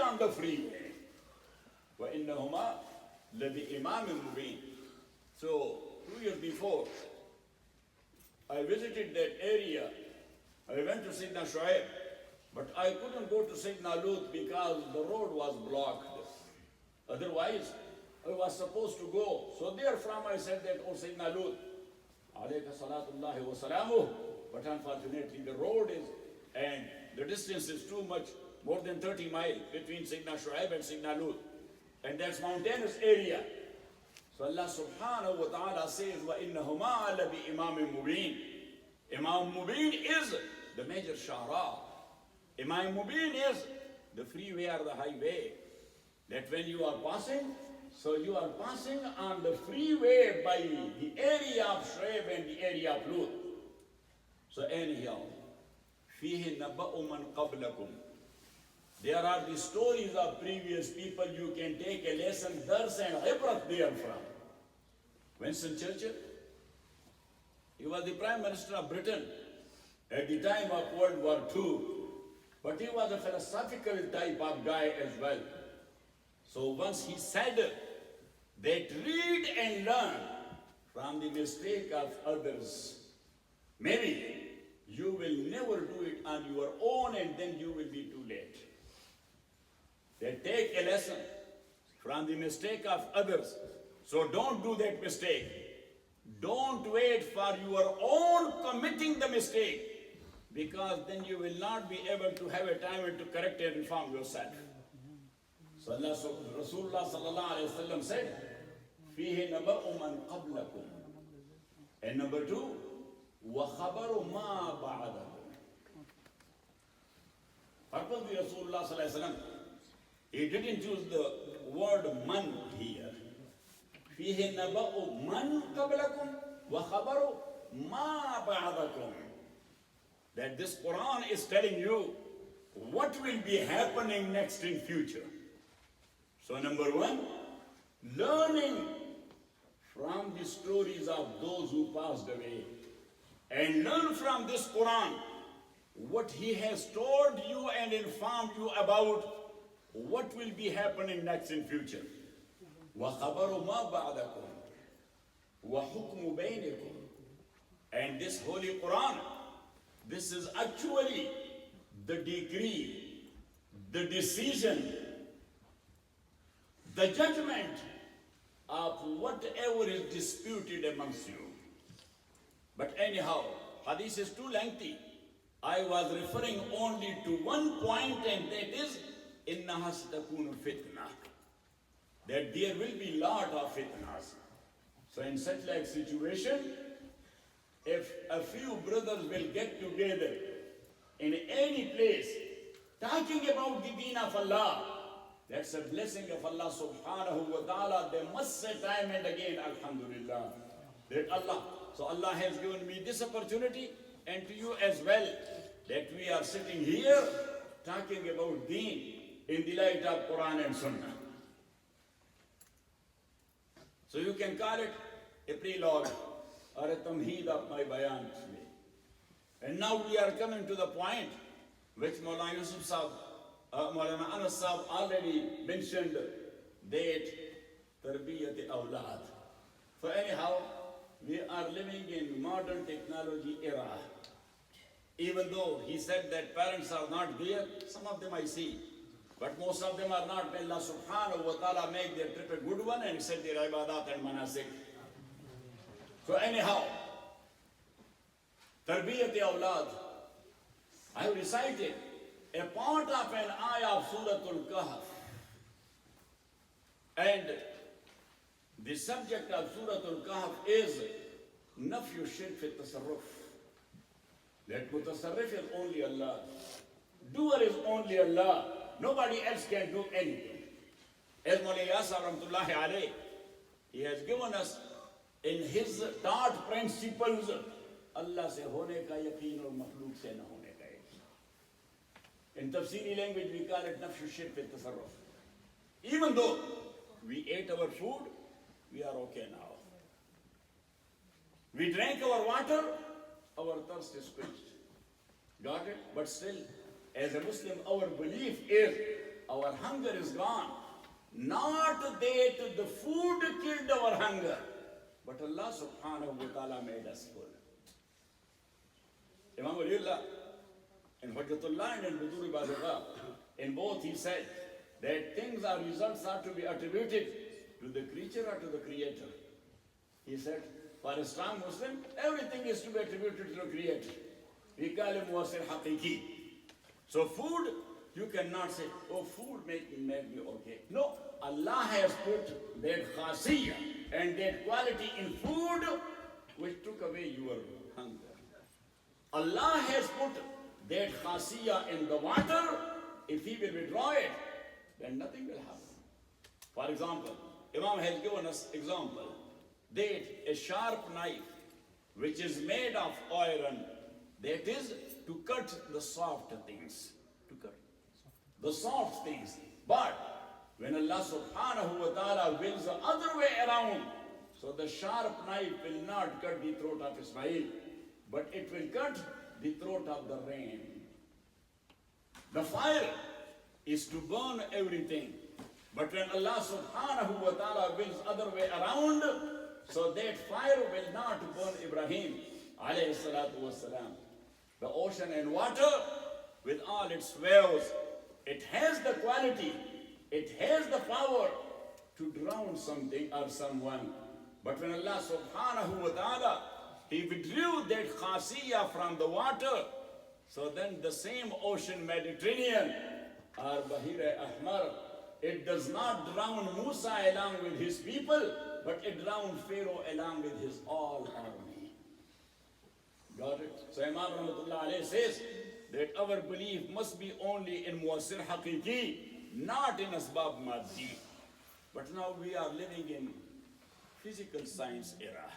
on the freeway. وَإِنَّهُمَا لَبِإِمَامٍ مُبِينٍ. So, 2 years before, I visited that area. I went to Sayyidina Shu'aib, but I couldn't go to Sayyidina Lut because the road was blocked. Otherwise, I was supposed to go. So therefrom I said that, oh Sayyidina Lut, alayka salatullahi wa salamuh, but unfortunately the road is, and the distance is too much, more than 30 miles between Sayyidina Shu'aib and Sayyidina Lut. And that's mountainous area. So Allah subhanahu wa ta'ala says, وَإِنَّهُمَا لَبِإِمَامٍ مُبِينٍ. Imam Mubin is the major shara. Imam Mubin is the freeway or the highway. That when you are passing, so you are passing on the freeway by the area of Shu'aib and the area of Lut. So anyhow, فِيهِ نَبَأُ مَنْ قَبْلَكُمْ. There are the stories of previous people you can take a lesson, dars and ibrat therefrom. Winston Churchill, he was the Prime Minister of Britain at the time of World War II. But he was a philosophical type of guy as well. So once he said that read and learn from the mistake of others. Maybe you will never do it on your own and then you will be too late. That take a lesson from the mistake of others. So don't do that mistake. Don't wait for your own committing the mistake, because then you will not be able to have a time to correct and reform yourself. So Rasulullah sallallahu alayhi wa sallam said, فِيهِ نَبَأُ مَنْ قَبْلَكُمْ. And number 2, وَخَبَرُ مَا بَعَدَكُمْ. Purposely Rasulullah sallallahu alayhi wa sallam, he didn't use the word man here. فِيهِ نَبَأُ مَنْ قَبْلَكُمْ وَخَبَرُ مَا بَعَدَكُمْ. That this Quran is telling you what will be happening next in future. So number 1, learning from the stories of those who passed away. And learn from this Quran what he has told you and informed you about what will be happening next in future. وَخَبَرُ مَا بَعْدَكُمْ وَحُكْمُ بَيْنِكُمْ. And this Holy Quran, this is actually the decree, the decision, the judgment of whatever is disputed amongst you. But anyhow, hadith is too lengthy. I was referring only to one point, and that is, إِنَّهَا سَتَكُونُ فِتْنَةً. That there will be lot of fitnas. So in such like situation, if a few brothers will get together in any place talking about the deen of Allah, that's a blessing of Allah subhanahu wa ta'ala. They must say time and again, alhamdulillah, that Allah. So Allah has given me this opportunity, and to you as well, that we are sitting here talking about deen in the light of Quran and Sunnah. So you can call it a prelogue or a tamheed of my bayan today. And now we are coming to the point which Maulana Yusuf Sahib, Maulana Anas Sahib already mentioned, that tarbiyat awlad. So anyhow, we are living in modern technology era. Even though he said that parents are not there, some of them I see. But most of them are not. May Allah subhanahu wa ta'ala make their trip a good one and accept their ibadat and manasik. So anyhow, tarbiyat awlad. I have recited a part of an ayah of Suratul Kahf. And the subject of Suratul Kahf is nafyu shirk fi tasarruf. That mutasarrif is only Allah. Doer is only Allah. Nobody else can do anything. As Mawlana Yasir Rahmatullahi alayhi, he has given us in his taught principles, Allah se hone ka yaqeen aur makhluk se na hone ka yaqeen. In tafsiri language we call it nafshu shirk fi tasarruf. Even though we ate our food, we are okay now. We drank our water, our thirst is quenched. Got it? But still, as a Muslim, our belief is our our hunger is gone. Not that the food killed our hunger, but Allah subhanahu wa ta'ala made us full. Imam Waliullah in Hujjatullah and in Budur Bazagha, in both he said that things or results are to be attributed to the creature or to the creator. He said, for a strong Muslim, everything is to be attributed to the creator. We call him Muwassir Haqiqi. So food, you cannot say, oh, food made me okay. No, Allah has put that khasiyya and that quality in food which took away your hunger. Allah has put that khasiyya in the water. If He will withdraw it, then nothing will happen. For example, Imam has given us example that a sharp knife which is made of iron, that is to cut the soft things, to cut the soft things. But when Allah subhanahu wa ta'ala wills the other way around, so the sharp knife will not cut the throat of Ismail, but it will cut the throat of the ram. The fire is to burn everything. But when Allah subhanahu wa ta'ala wills other way around, so that fire will not burn Ibrahim alayhi salatu wasalam. The ocean and water with all its waves, it has the quality, it has the power to drown something or someone. But when Allah subhanahu wa ta'ala, He withdrew that khasiyya from the water, so then the same ocean Mediterranean or Bahir Ahmar, it does not drown Musa along with his people, but it drowned Pharaoh along with his all army. Got it? So Imam Rahmatullah Alayhi says that our belief must be only in Muwassir Haqiqi, not in Asbab Maddi. But now we are living in physical science era.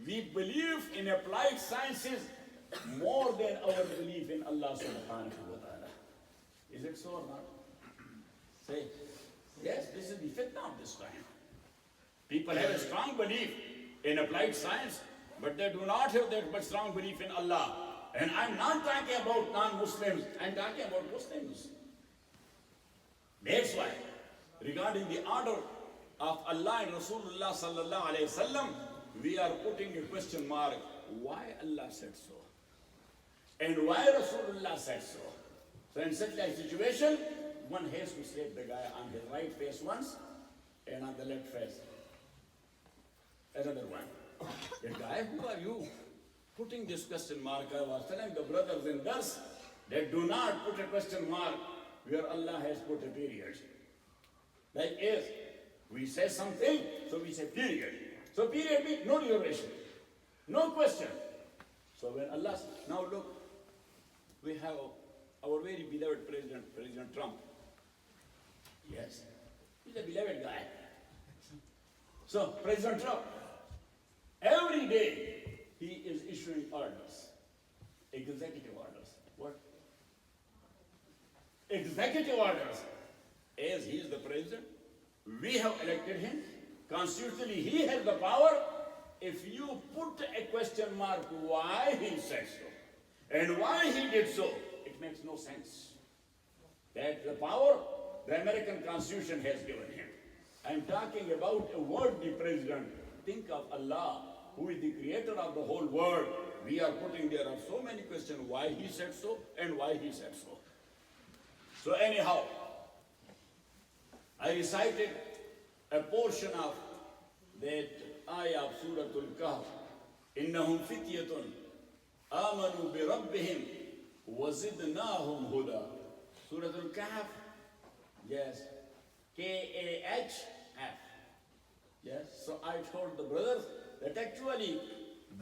We believe in applied sciences more than our belief in Allah subhanahu wa ta'ala. Is it so or not? Say, yes, this is the fitna of this time. People have a strong belief in applied science, but they do not have that much strong belief in Allah. And I'm not talking about non-Muslims, I'm talking about Muslims. That's why, regarding the order of Allah and Rasulullah sallallahu alayhi wasallam, we are putting a question mark. Why Allah said so? And why Rasulullah said so? So in such a situation, one has to slap the guy on his right face once and on the left face another one. The guy, who are you? Putting this question mark, I was telling the brothers in Dars that do not put a question mark where Allah has put a period. Like if we say something, so we say period. So period means no duration, no question. So when Allah, now look, we have our very beloved President Trump. Yes, he's a beloved guy. So President Trump, every day he is issuing orders, executive orders. What? Executive orders. As he is the president, we have elected him. Constitutionally, he has the power. If you put a question mark why he said so and why he did so, it makes no sense. That the power the American Constitution has given him. I'm talking about a worldly president. Think of Allah, who is the creator of the whole world. We are putting there are so many questions why he said so and why he said so. So anyhow, I recited a portion of that ayah of Surah Al-Kahf. إِنَّهُمْ فِتْيَةٌ آمَنُوا بِرَبِّهِمْ وَزِدْنَاهُمْ هُدًى. Surah Al-Kahf, yes, K-A-H-F. Yes, so I told the brothers that actually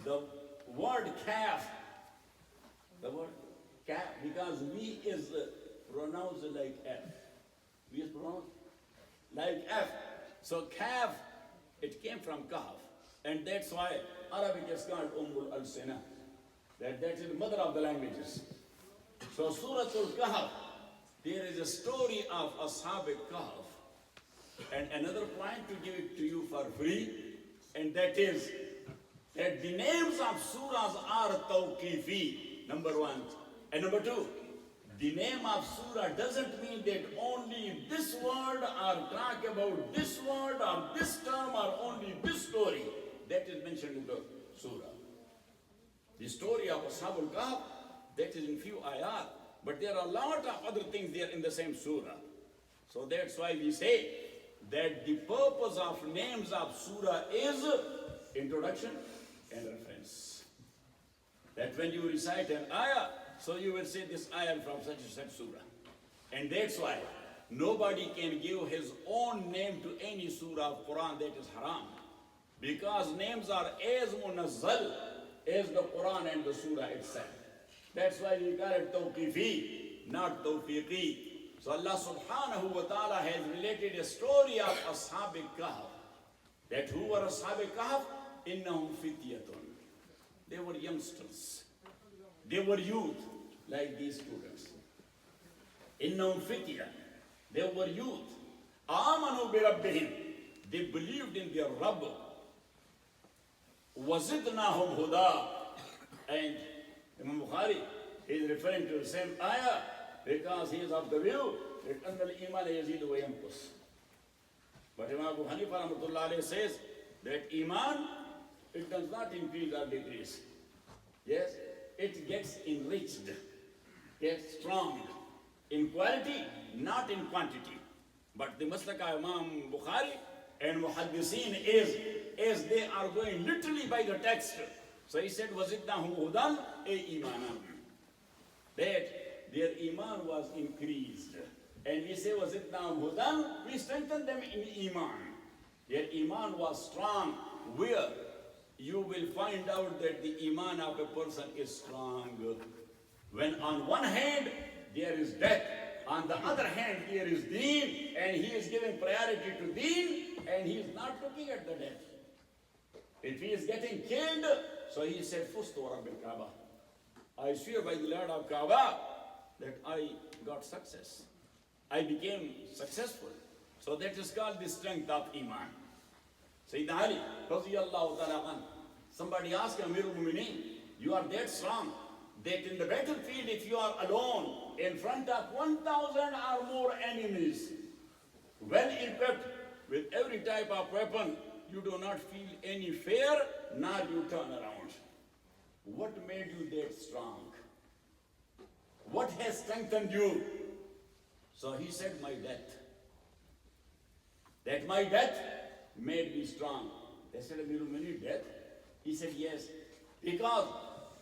the word calf, because we is pronounced like F. We is pronounced like F. So calf, it came from Kahf. And that's why Arabic is called al-Sina. That is the mother of the languages. So Surah Al-Kahf, there is a story of Ashab al-Kahf. And another point to give it to you for free, and that is that the names of surahs are tawqifi, number one. And number two, the name of surah doesn't mean that only this word or talk about this word or this term or only this story that is mentioned in the surah. The story of Ashab al-Kahf, that is in few ayat, but there are a lot of other things there in the same surah. So that's why we say that the purpose of names of surah is introduction and reference. That when you recite an ayah, so you will say this ayah from such and such surah. And that's why nobody can give his own name to any surah of Quran, that is haram. Because names are as munazzal as the Quran and the surah itself. That's why we call it tawqifi, not tawfiqi. So Allah subhanahu wa ta'ala has related a story of Ashab al-Kahf. That who were Ashab al-Kahf? Innahum fityatun. They were youngsters. They were youth, like these students. Innahum fitya. They were youth. Amanu bi rabbihim. They believed in their Rabb. Wazidnahum huda. And Imam Bukhari is referring to the same ayah because he is of the view that anna al-iman yazidu wa yanqus. But Imam Abu Hanifa rahmatullah alayhi says that iman, it does not increase or decrease. Yes, it gets enriched, gets strong in quality, not in quantity. But the Maslak of Imam Bukhari and Muhaddiseen is, as they are going literally by the text. So he said, وَزِدْنَاهُمْ هُدًى أَيْ إِيمَانًا. That their iman was increased. And we say, وَزِدْنَاهُمْ هُدًى, we strengthen them in iman. Their iman was strong, where you will find out that the iman of a person is strong. When on one hand, there is death. On the other hand, there is deen, and he is giving priority to deen, and he is not looking at the death. If he is getting killed, so he said, Fustu Rabbil Kaaba. I swear by the Lord of Kaaba that I got success. I became successful. So that is called the strength of Iman. Sayyidina Ali, radiyallahu ta'ala anhu, somebody asked Amirul Mu'mineen, you are that strong that in the battlefield, if you are alone in front of 1,000 or more enemies, well equipped with every type of weapon, you do not feel any fear, nor you turn around. What made you that strong? What has strengthened you? So he said, my death. That my death made me strong. They said, Amirul Mu'mineen, death? He said, yes. Because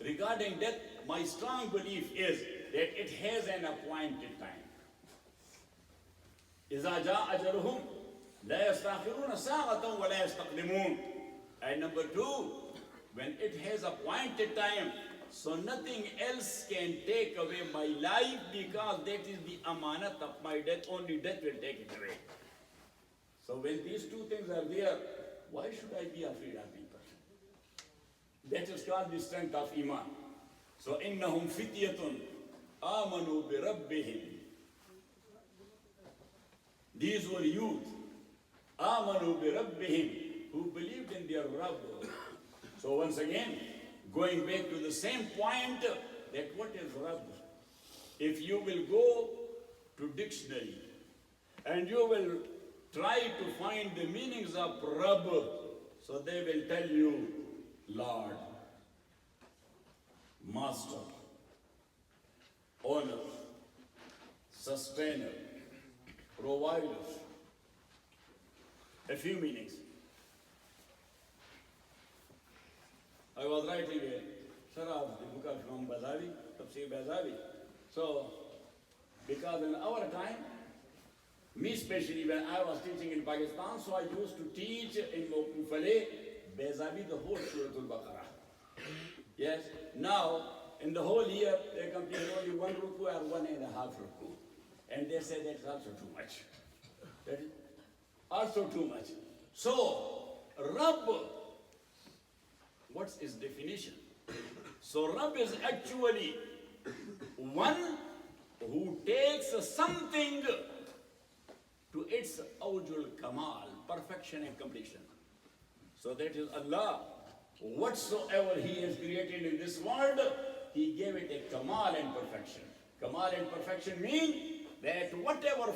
regarding death, my strong belief is that it has an appointed time. إِذَا جَاءَ أَجَلُهُمْ لَا يَسْتَأْخِرُونَ سَاعَةً وَلَا يَسْتَقْدِمُونَ. And number two, when it has appointed time, so nothing else can take away my life, because that is the amanat of my death. Only death will take it away. So when these two things are there, why should I be afraid of people? That is called the strength of Iman. So innahum fityatun amanu bi rabbihim. These were youth. Amanu bi rabbihim, who believed in their Rabb. So once again, going back to the same point, that what is Rabb? If you will go to dictionary and you will try to find the meanings of Rabb, so they will tell you Lord, Master, Owner, Sustainer, Provider. A few meanings. I was writing a surah of the book of Imam Bazavi, Tafsir Bazavi. So, because in our time, me especially when I was teaching in Pakistan, so I used to teach in Mufale, Bazavi, the whole Surah Al-Baqarah. Yes, now in the whole year they complete only one ruku or 1.5 ruku. And they say that's also too much. That is also too much. So, Rabb, what's its definition? So Rabb is actually one who takes something to its awjul kamal, perfection and completion. So that is Allah. Whatsoever He has created in this world, He gave it a kamal and perfection. Kamal and perfection mean that whatever